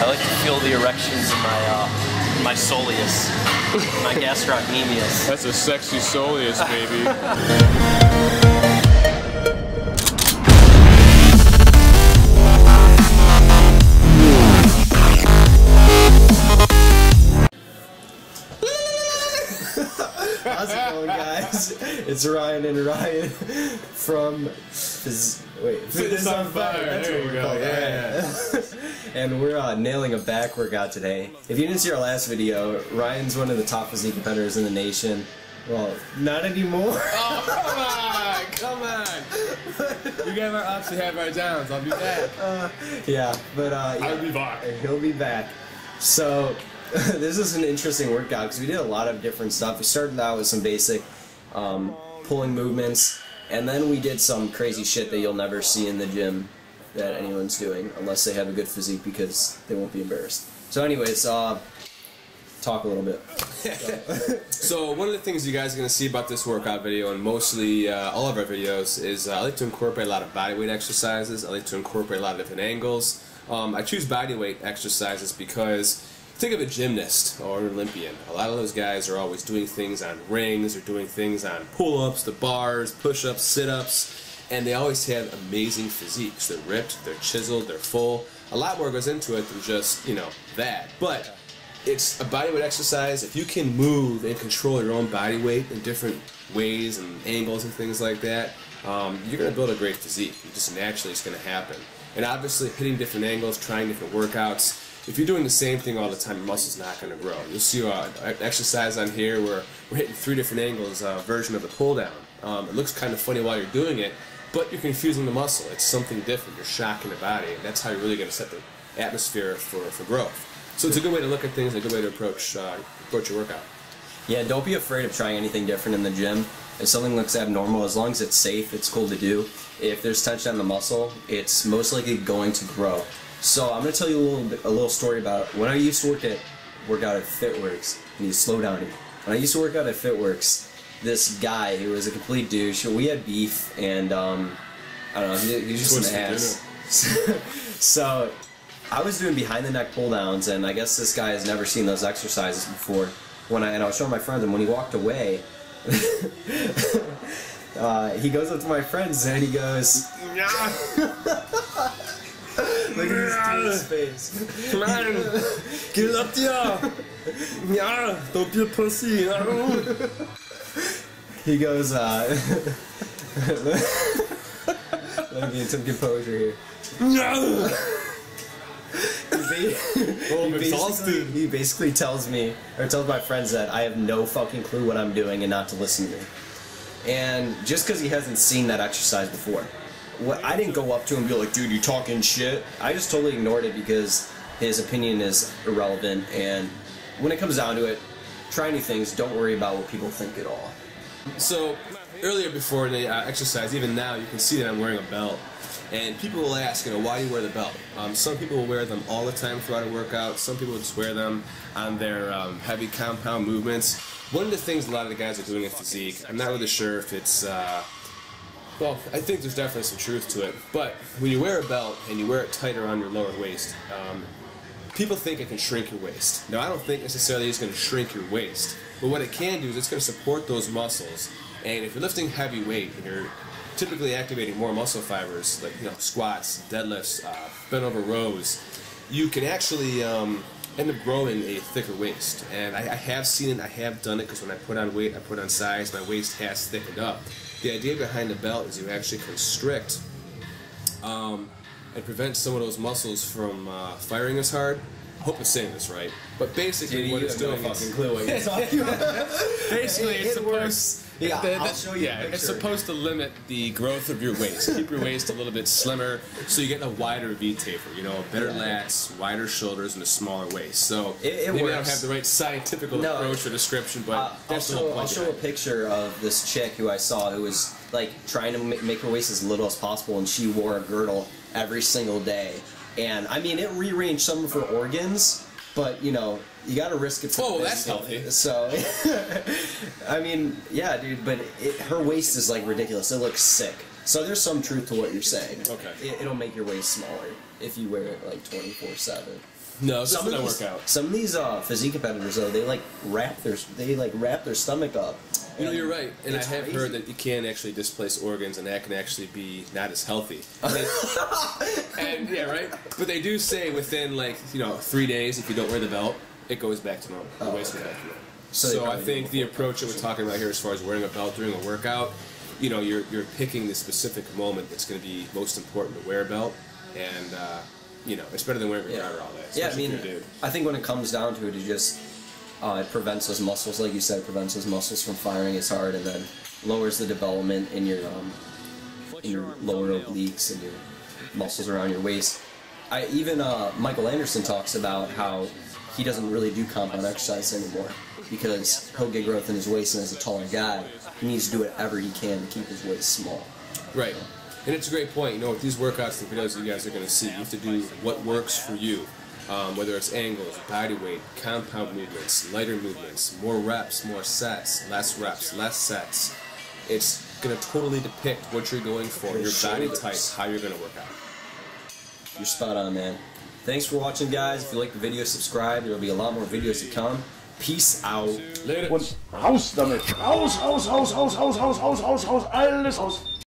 I like to feel the erections in my soleus, my gastrocnemius. That's a sexy soleus, baby. How's it going, guys? It's Ryan and Ryan from Fitness on Fire. That's what we're called. Yeah. And we're nailing a back workout today. If you didn't see our last video, Ryan's one of the top physique competitors in the nation. Well, not anymore. Oh, come on! We got our ups, we have our downs. I'll be back. Yeah, but I'll be back. He'll be back. So this is an interesting workout because we did a lot of different stuff. We started out with some basic pulling movements, and then we did some crazy shit that you'll never see in the gym that anyone's doing unless they have a good physique, because they won't be embarrassed. So anyways, talk a little bit. So one of the things you guys are going to see about this workout video, and mostly all of our videos, is I like to incorporate a lot of bodyweight exercises. I like to incorporate a lot of different angles. I choose bodyweight exercises because think of a gymnast or an Olympian. A lot of those guys are always doing things on rings, or doing things on pull-ups, the bars, push-ups, sit-ups, and they always have amazing physiques. They're ripped, they're chiseled, they're full. A lot more goes into it than just, that. But it's a bodyweight exercise. If you can move and control your own body weight in different ways and angles and things like that, you're going to build a great physique. Just naturally it's going to happen. And obviously hitting different angles, trying different workouts. If you're doing the same thing all the time, your muscle's not going to grow. You'll see an exercise on here where we're hitting 3 different angles, version of the pull down. It looks kind of funny while you're doing it, but you're confusing the muscle. It's something different. You're shocking the body, and that's how you're really going to set the atmosphere for growth. So it's a good way to look at things, and a good way to approach your workout. Yeah, don't be afraid of trying anything different in the gym. If something looks abnormal, as long as it's safe, it's cool to do. If there's tension on the muscle, it's most likely going to grow. So I'm going to tell you a little story about when I used to work out at FitWorks. I need to slow down here. When I used to work out at FitWorks, this guy, he was a complete douche. We had beef, and I don't know, he was just an ass. So I was doing behind the neck pull downs, and I guess this guy has never seen those exercises before. And I was showing my friends, and when he walked away, he goes up to my friends and he goes, look at this dude's face. Man, get up there! Yeah, don't be a pussy. He goes, let me get some composure here. He basically tells me, or tells my friends, that I have no fucking clue what I'm doing and not to listen to me. And just because he hasn't seen that exercise before. I didn't go up to him and be like, dude, you talking shit. I just totally ignored it because his opinion is irrelevant, and when it comes down to it, try new things, don't worry about what people think at all. So, earlier before the exercise, even now, you can see that I'm wearing a belt. And people will ask, why do you wear the belt? Some people will wear them all the time throughout a workout. Some people will just wear them on their heavy compound movements. One of the things a lot of the guys are doing in physique, I'm not really sure if it's, well, I think there's definitely some truth to it. But when you wear a belt and you wear it tighter on your lower waist, people think it can shrink your waist. Now, I don't think necessarily it's going to shrink your waist. But what it can do is it's going to support those muscles. And if you're lifting heavy weight and you're typically activating more muscle fibers, like squats, deadlifts, bent over rows, you can actually end up growing a thicker waist. And I have seen it, I have done it, because when I put on weight, I put on size, my waist has thickened up. The idea behind the belt is you actually constrict and prevent some of those muscles from firing as hard. I hope I'm saying this right, but basically what it's doing is... clue what you're talking about. Basically, it's supposed... Yeah, I'll show you a it's picture. supposed to limit the growth of your waist. Keep your waist a little bit slimmer, so you get a wider V taper. Better lats, wider shoulders, and a smaller waist. So it maybe works. I don't have the right scientific approach or description, but that's the whole point. I'll show a picture of this chick who I saw who was like trying to make her waist as little as possible, and she wore a girdle every single day. And I mean, it rearranged some of her organs, but you gotta risk it for the that's healthy. So, I mean, yeah, dude, but her waist is like ridiculous. It looks sick. So there's some truth to what you're saying. Okay. It'll make your waist smaller if you wear it like 24/7. No, this is when I work out. Some of these physique competitors though, they wrap their stomach up. You know, you're right, and I It's have crazy. heard that you can actually displace organs, and that can actually be not as healthy. And yeah, right. But they do say within 3 days, if you don't wear the belt, it goes back to normal. The waist goes back to normal. So they So I probably think do the before approach that we're talking about here, as far as wearing a belt during a workout, you're picking the specific moment that's going to be most important to wear a belt, and it's better than wearing a garter all day. Yeah, I especially mean, if you're a dude. I think when it comes down to it, it prevents those muscles, like you said, it prevents those muscles from firing as hard, and then lowers the development in your lower obliques and your muscles around your waist. Michael Anderson talks about how he doesn't really do compound exercise anymore because he'll get growth in his waist, and as a taller guy, he needs to do whatever he can to keep his waist small. Right. And it's a great point. With these workouts and videos you guys are going to see, you have to do what works for you. Whether it's angles, body weight, compound movements, lighter movements, more reps, more sets, less reps, less sets. It's going to totally depict what you're going for, your body type, how you're going to work out. You're spot on, man. Thanks for watching, guys. If you like the video, subscribe. There'll be a lot more videos to come. Peace out. Later. Und raus damit! Raus, raus, raus, raus, raus, raus, raus, raus, raus, alles raus!